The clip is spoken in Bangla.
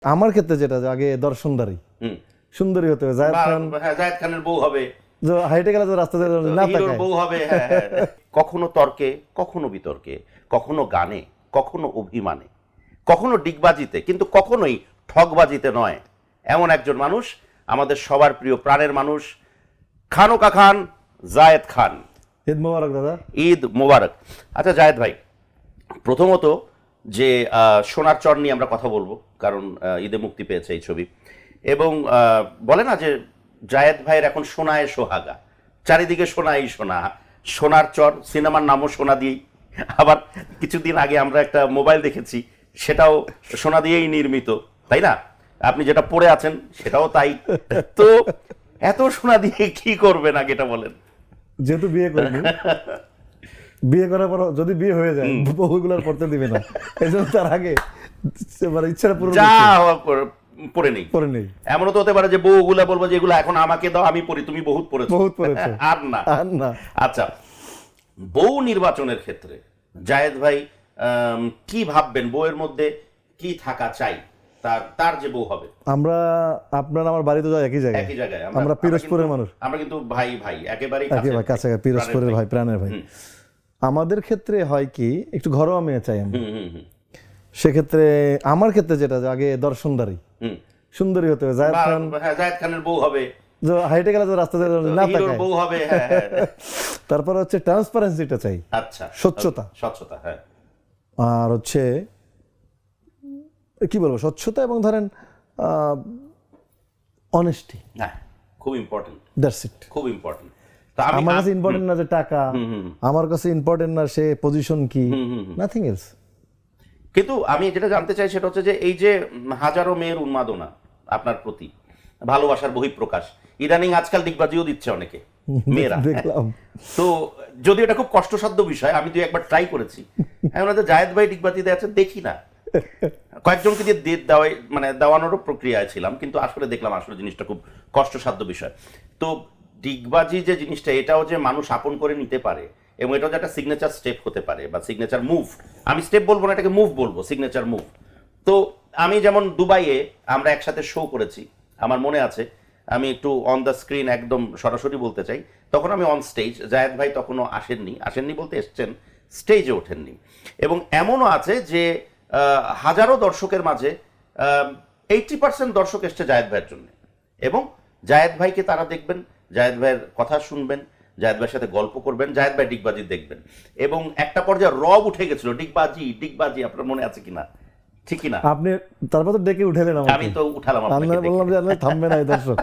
আমার ক্ষেত্রে যেটা আগে দর্শনদারি সুন্দরী হতে হবে, জায়েদ খান, হ্যাঁ জায়েদ খানের বউ হবে, যে হাইটে গেলে তো রাস্তাতে না হিরোর তাকায়। বউ হবে। হ্যাঁ হ্যাঁ। কখনো তর্কে, কখনো বিতর্কে, কখনো গানে, কখনো অভিমানে, কখনো ডিগবাজিতে, কিন্তু কখনোই ঠকবাজিতে নয়, এমন একজন মানুষ, আমাদের সবার প্রিয় প্রাণের মানুষ, খানোকা খান জায়েদ খান। ঈদ মোবারক দাদা। ঈদ মোবারক। আচ্ছা জায়েদ ভাই, প্রথমত যে সোনার চর নিয়ে আমরা কথা বলবো, কারণ ঈদে মুক্তি পেয়েছে এই ছবি, এবং বলে না যে জায়েদ ভাইয়ের এখন সোনায় সোহাগা, চারিদিকে সোনাই সোনা, সোনার চর সিনেমার নামও সোনা দিয়েই। আবার কিছুদিন আগে আমরা একটা মোবাইল দেখেছি, সেটাও সোনা দিয়েই নির্মিত, তাই না? আপনি যেটা পরে আছেন সেটাও তাই। তো এত সোনা দিয়ে কি করবেন আগে এটা বলেন। যেহেতু বিয়ে করিনি, বিয়ে করার পর যদি বিয়ে হয়ে যায় বহুগুলার পড়তে দিবে না, এই জন্য তার আগে ইচ্ছাটা পূরণ যা পরে নেই, পরে নেই। এমনও তো হতে পারে যে বউগুলা বলবো যে এগুলো এখন আমাকে দাও, আমি পড়ি, তুমি বহুত পড়েছো, বহুত পড়েছো, আর না আর না। আচ্ছা, বউ নির্বাচনের ক্ষেত্রে জায়েদ ভাই কি ভাববেন, বউয়ের মধ্যে কি থাকা চাই, তার যে বউ হবে? আমরা আপনার আমার বাড়ি তো যাই একই জায়গায়, আমরা পিরোজপুরের মানুষ, আমরা কিন্তু ভাই ভাই একেবারেই কাছে, পিরোজপুরের ভাই, প্রাণের ভাই। আমাদের ক্ষেত্রে হয় কি, একটু ঘরোয়া মেয়ে চাই আমি। সেক্ষেত্রে আমার ক্ষেত্রে যেটা আগে দর্শনদারি সুন্দরী হতে হবে, জায়েদ খান, হ্যাঁ জায়েদ খানের বউ হবে, যে হাইটে গেলে তো রাস্তাতে না হিরোর তাকায়। বউ হবে। হ্যাঁ হ্যাঁ। তারপর হচ্ছে ট্রান্সপারেন্সিটা চাই, আচ্ছা, স্বচ্ছতা, স্বচ্ছতা, হ্যাঁ। আর হচ্ছে কি বলবো, স্বচ্ছতা এবং ধরেন অনেস্টি। হ্যাঁ, খুব ইম্পর্টেন্ট, দ্যাটস ইট। খুব ইম্পর্টেন্ট। আমার কাছে ইম্পর্টেন্ট না যে টাকা, আমার কাছে ইম্পর্টেন্ট না সে পজিশন কি, নাথিং এলস। কিন্তু আমি যেটা জানতে চাই সেটা হচ্ছে যে এই যে হাজারো মেয়ের উন্মাদনা আপনার প্রতি, ভালোবাসার বহিঃপ্রকাশ, ইদানিং আজকাল ডিগবাজিও দিচ্ছে অনেকে মেয়েরা, দেখলাম। তো যদিও এটা খুব কষ্টসাধ্য বিষয়, আমি তুই একবার ট্রাই করেছি, এখন জায়েদ ভাই ডিগবাজি দেওয়াচ্ছে দেখি না, কয়েকজনকে দিয়ে দেওয়াই মানে দেওয়ানোরও প্রক্রিয়ায় ছিলাম, কিন্তু আসলে দেখলাম আসলে জিনিসটা খুব কষ্টসাধ্য বিষয়। তো ডিগবাজি যে জিনিসটা, এটাও যে মানুষ আপন করে নিতে পারে, এবং এটাও যে একটা সিগনেচার স্টেপ হতে পারে বা সিগনেচার মুভ, আমি স্টেপ বলবো না, এটাকে মুভ বলবো, সিগনেচার মুভ। তো আমি যেমন দুবাইয়ে আমরা একসাথে শো করেছি, আমার মনে আছে, আমি একটু অন দ্য স্ক্রিন একদম সরাসরি বলতে চাই, তখন আমি অন স্টেজ, জায়েদ ভাই তখনও আসেননি বলতে এসছেন, স্টেজে ওঠেননি, এবং এমনও আছে যে হাজারো দর্শকের মাঝে 80% দর্শক এসছে জায়েদ ভাইয়ের জন্য, এবং জায়েদ ভাইকে তারা দেখবেন, জায়েদ ভাইয়ের কথা শুনবেন, জায়েদ ভাইয়ের সাথে গল্প করবেন, জায়েদ ভাই ডিগবাজি দেখবেন, এবং একটা পর্যায়ে রব উঠে গেছিল, ডিগবাজি, আপনার মনে আছে কিনা? ঠিক কিনা? আপনি তারপর তো ডেকে উঠেলেন, আমি তো উঠালাম, বললাম যে থামবে না এই দর্শক।